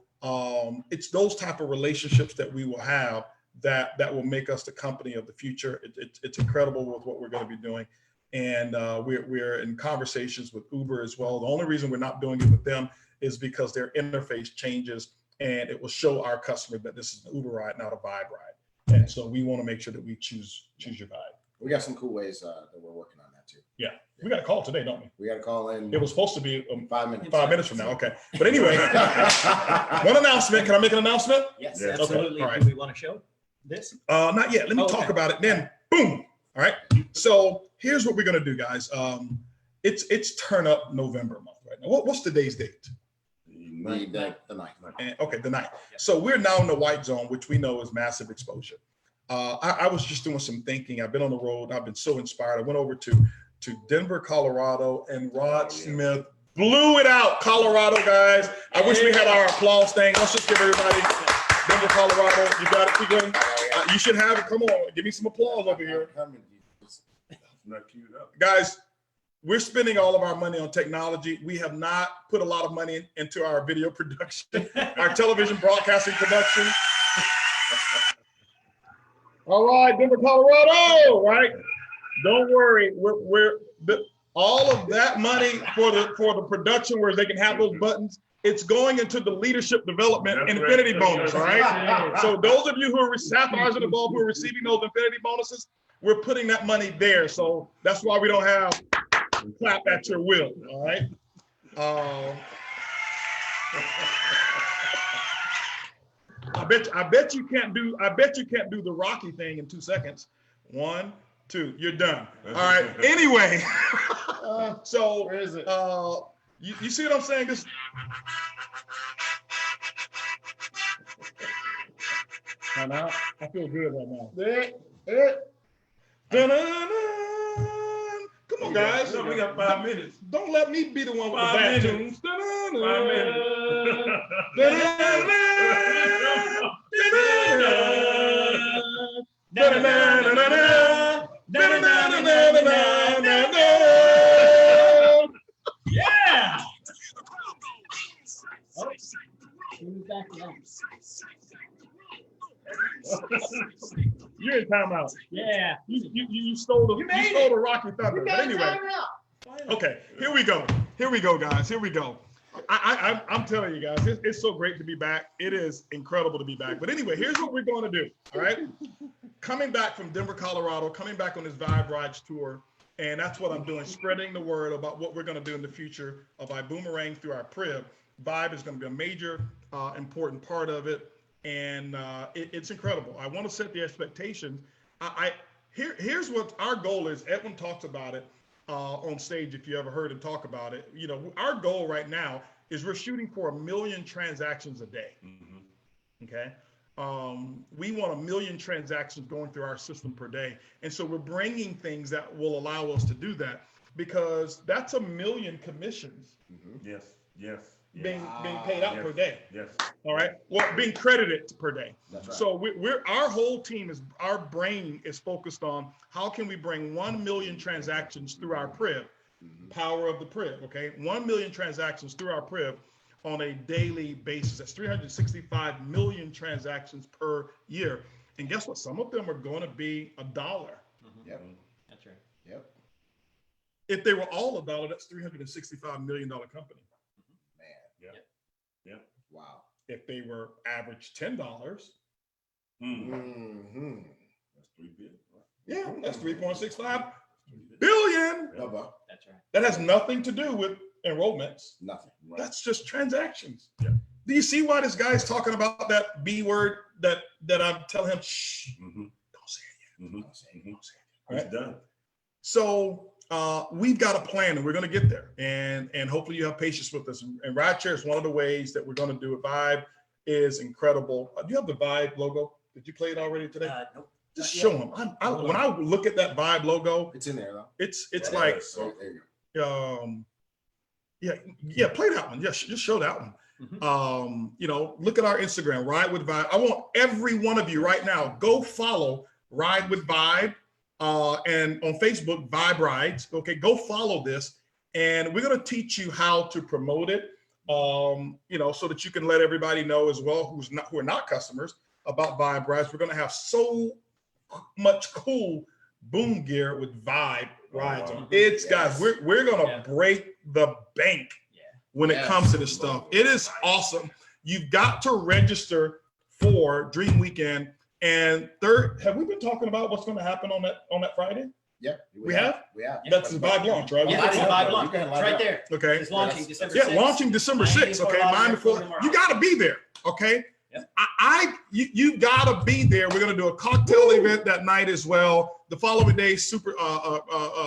it's those type of relationships that we will have that will make us the company of the future. It's incredible with what we're going to be doing. And we're in conversations with Uber as well. The only reason we're not doing it with them is because their interface changes, and it will show our customer that this is an Uber ride, not a Vibe ride. And so we want to make sure that we choose your Vibe. We got some cool ways that we're working on that too. Yeah, we got a call today, don't we? We got to call in. It was supposed to be 5 minutes. 5 minutes from now. Okay, but anyway, one announcement. Can I make an announcement? Yes, Yes. absolutely. Okay, all right. Do we want to show this? Not yet. Let me talk about it. Then boom. All right. So here's what we're gonna do, guys. It's Turn Up November month right now. What's today's date? The night. Okay, the 9th. So we're now in the white zone, which we know is massive exposure. I was just doing some thinking. I've been on the road. I've been so inspired. I went over to Denver, Colorado, and Rod Smith blew it out. Colorado, guys. I wish we had our applause thing. Let's just give everybody Denver, Colorado. You got it. Keep going. You should have it. Come on, give me some applause over here, Not queued up. guys. We're spending all of our money on technology. We have not put a lot of money into our video production, our television broadcasting production. All right, Denver, Colorado, right? Don't worry, all of that money for the production where they can have those buttons, it's going into the leadership development That's infinity right. bonus, all right? So those of you who are sapphires and above who are receiving those infinity bonuses, we're putting that money there. So that's why we don't have clap at your will, all right? I bet you can't do the Rocky thing in 2 seconds. 1, 2, you're done. All right. Anyway, so Where is it? you see what I'm saying? This. Now, I feel good right now. Dun-dun-dun. Come on, guys. No, we got 5 minutes. Don't let me be the one with the 5 bad minutes. tunes. 5 Yeah. Oh, who's back now? You're in timeout. Yeah. You stole the Rocky Thunder. But anyway, okay, here we go. Here we go, guys. Here we go. I'm telling you guys, it's so great to be back. It is incredible to be back. But anyway, here's what we're going to do. All right, coming back from Denver, Colorado, coming back on this Vibe Rides tour, and that's what I'm doing, spreading the word about what we're going to do in the future of I Boomerang through our Prib. Vibe is going to be a major, important part of it. And it's incredible. I want to set the expectations. Here's what our goal is. Edwin talks about it on stage. If you ever heard him talk about it, you know, our goal right now is we're shooting for 1 million transactions a day. Okay, we want 1 million transactions going through our system per day, and so we're bringing things that will allow us to do that, because that's 1 million commissions. Yes. Being paid out per day. Yes. All right. Well, being credited per day. That's right. So our whole team our brain is focused on how can we bring 1 million transactions through our Prib, power of the Prib. Okay, 1 million transactions through our Prib on a daily basis. That's 365 million transactions per year. And guess what? Some of them are going to be $1. Yep. That's right. Yep. If they were all $1, that's $365 million company. Wow. If they were average $10, Mm-hmm. That's 3 billion. yeah, that's 3.65 billion. Bubba. That's right. That has nothing to do with enrollments. Nothing. Right. That's just transactions. Yeah. Do you see why this guy's talking about that B word that I'm telling him, shh, Mm-hmm. don't say it yet. Mm-hmm. Don't say it. Don't say it yet. It's done. So we've got a plan, and we're going to get there. And hopefully you have patience with us. And rideshare is one of the ways that we're going to do it. Vibe is incredible. Do you have the Vibe logo? Did you play it already today? Nope. Just show them. When I look at that Vibe logo, It's in there though. it's Yeah, like, so There you go. yeah, play that one. Yes, just show that one. You know, look at our Instagram, Ride with Vibe. I want every one of you right now, go follow Ride with Vibe, and on Facebook, Vibe Rides. Okay, go follow this, and we're going to teach you how to promote it. You know, so that you can let everybody know as well who are not customers about Vibe Rides. We're going to have so much cool boom gear with Vibe Rides on. It's guys, we're going to break the bank when it comes to this stuff. It is awesome. You've got to register for Dream Weekend. And third, have we been talking about what's going to happen on that Friday? Yeah, we have. That's the Vibe launch, right? Yeah, it's a Vibe launch. It's It's right there. Okay. It's launching December 6th. Yeah, launching December 6th. Okay, mine before. You got to be there. Okay. Yep. You got to be there. We're going to do a cocktail event that night as well. The following day, super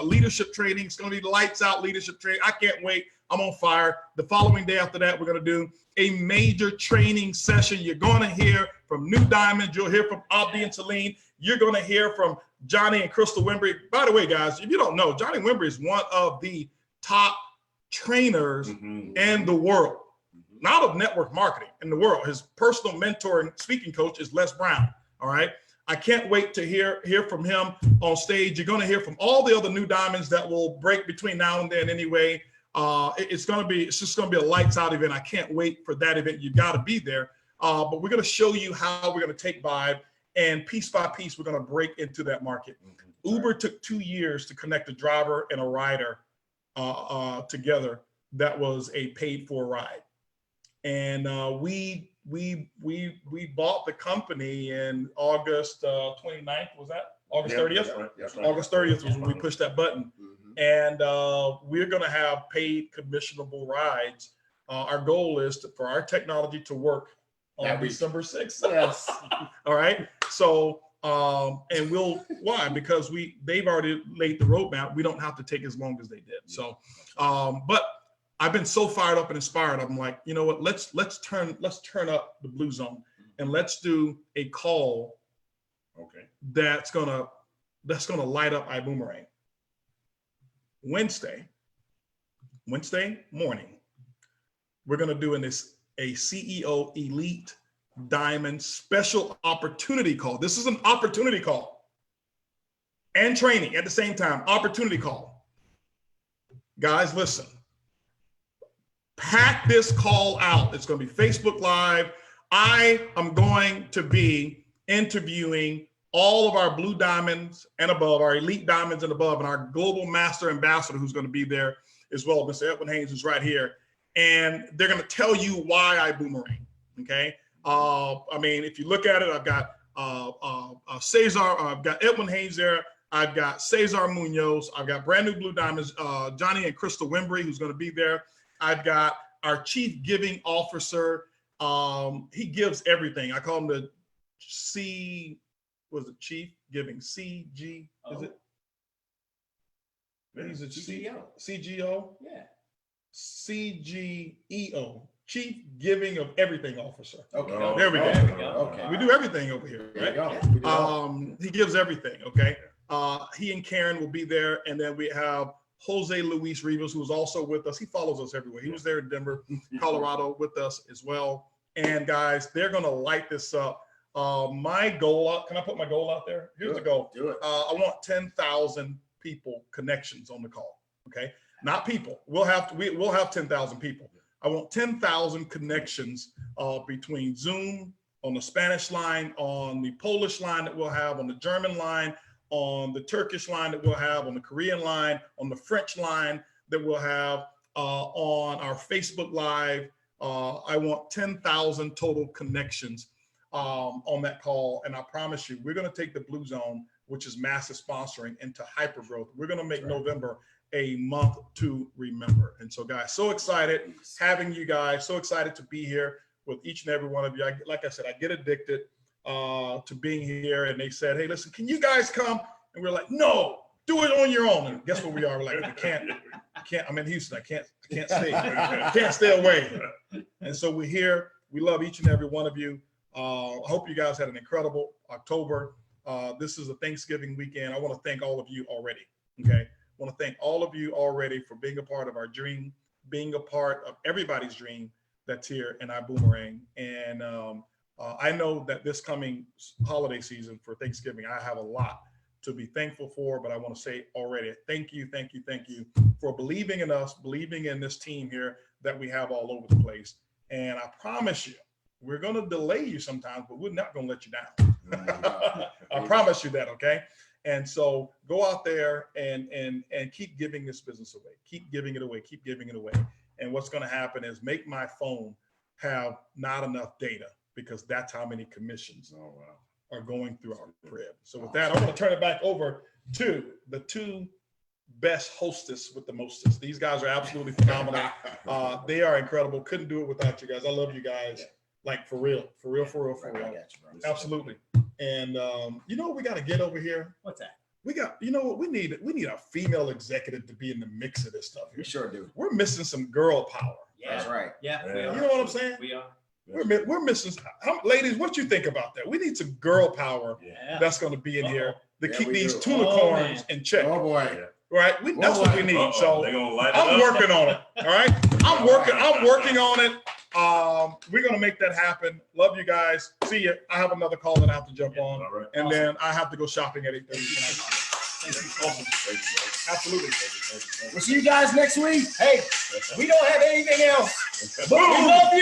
leadership training. It's going to be lights out leadership training. I can't wait. I'm on fire. The following day after that, we're going to do a major training session. You're going to hear from New Diamond. You'll hear from Abdi and Celine. You're going to hear from Johnny and Crystal Wimbrey. By the way, guys, if you don't know, Johnny Wimbrey is one of the top trainers in the world, not of network marketing, in the world. His personal mentor and speaking coach is Les Brown. All right. I can't wait to hear from him on stage. You're going to hear from all the other New Diamonds that will break between now and then anyway. It's just going to be a lights out event. I can't wait for that event. You got to be there. But we're going to show you how we're going to take Vibe, and piece by piece, we're going to break into that market. Uber took 2 years to connect a driver and a rider together. That was a paid for ride. And we bought the company in August 29th. Was that August 30th? Right. August 30th was when we pushed that button. And we're going to have paid commissionable rides. Our goal is for our technology to work on December 6th. Yes. All right. So, and why? Because they've already laid the roadmap. We don't have to take as long as they did. So, but I've been so fired up and inspired. I'm like, you know what? Let's turn up the Blue Zone, and let's do a call. Okay. That's gonna light up iBoomerang. Wednesday morning, we're gonna do a CEO Elite Diamond special opportunity call. This is an opportunity call and training at the same time. Opportunity call. Guys, listen. Pack this call out. It's going to be Facebook Live. I am going to be interviewing all of our Blue Diamonds and above, our Elite Diamonds and above, and our Global Master Ambassador who's going to be there as well, Mr. Edwin Haynes, who's right here. And they're going to tell you why iBoomerang. Okay. I mean, if you look at it, I've got Cesar, I've got Edwin Haynes there. I've got Cesar Munoz. I've got brand new Blue Diamonds, Johnny and Crystal Wimbrey, who's going to be there. I've got our Chief Giving Officer. He gives everything. I call him the Chief Giving, CG, is it? He's a CGO? Yeah. CGEO, Chief Giving of Everything Officer. Okay. There we go. Okay. We do everything over here, right? He gives everything, okay? He and Karen will be there, and then we have Jose Luis Rivas, who is also with us. He follows us everywhere. He was there in Denver, Colorado with us as well. And guys, they're going to light this up. My goal, can I put my goal out there? Here's the goal. Do it. I want 10,000 people connections on the call. Okay. Not people. We'll have 10,000 people. I want 10,000 connections between Zoom, on the Spanish line, on the Polish line that we'll have, on the German line, on the Turkish line that we'll have, on the Korean line, on the French line that we'll have, on our Facebook Live. I want 10,000 total connections on that call. And I promise you, we're going to take the Blue Zone, which is massive sponsoring, into hypergrowth. We're going to make November a month to remember. And so, guys, so excited having you guys, so excited to be here with each and every one of you. Like I said, I get addicted to being here. And they said, hey, listen, can you guys come? And we're like, no, do it on your own. And guess what we are? We're like, I can't. I'm in Houston. I can't stay away. And so we're here. We love each and every one of you. I hope you guys had an incredible October. This is a Thanksgiving weekend. I want to thank all of you already. Okay. I want to thank all of you already for being a part of our dream, being a part of everybody's dream that's here in iBoomerang. And I know that this coming holiday season for Thanksgiving, I have a lot to be thankful for, but I want to say already, thank you for believing in us, believing in this team here that we have all over the place. And I promise you, we're going to delay you sometimes, but we're not going to let you down. I promise you that, okay? And so go out there and keep giving this business away. Keep giving it away. Keep giving it away. And what's going to happen is make my phone have not enough data, because that's how many commissions are going through our crib. So with that, I want to turn it back over to the two best hostess with the mostest. These guys are absolutely phenomenal. They are incredible. Couldn't do it without you guys. I love you guys. Like for real. Absolutely. And you know what we got to get over here? What's that? We know what we need a female executive to be in the mix of this stuff here. We sure do. We're missing some girl power. Yeah. That's right. Yeah. You know what I'm saying? We are. We're missing. Ladies, what you think about that? We need some girl power that's going to be in here to keep these tunicorns in check. Oh boy. Right? That's what we need. So they're gonna light it I'm up. working on it. All right. I'm working on it. We're gonna make that happen. Love you guys. See you. I have another call that I have to jump on. All right. And then I have to go shopping at 8:30 tonight. Awesome. Absolutely. We'll see you guys next week. Hey, we don't have anything else. But we love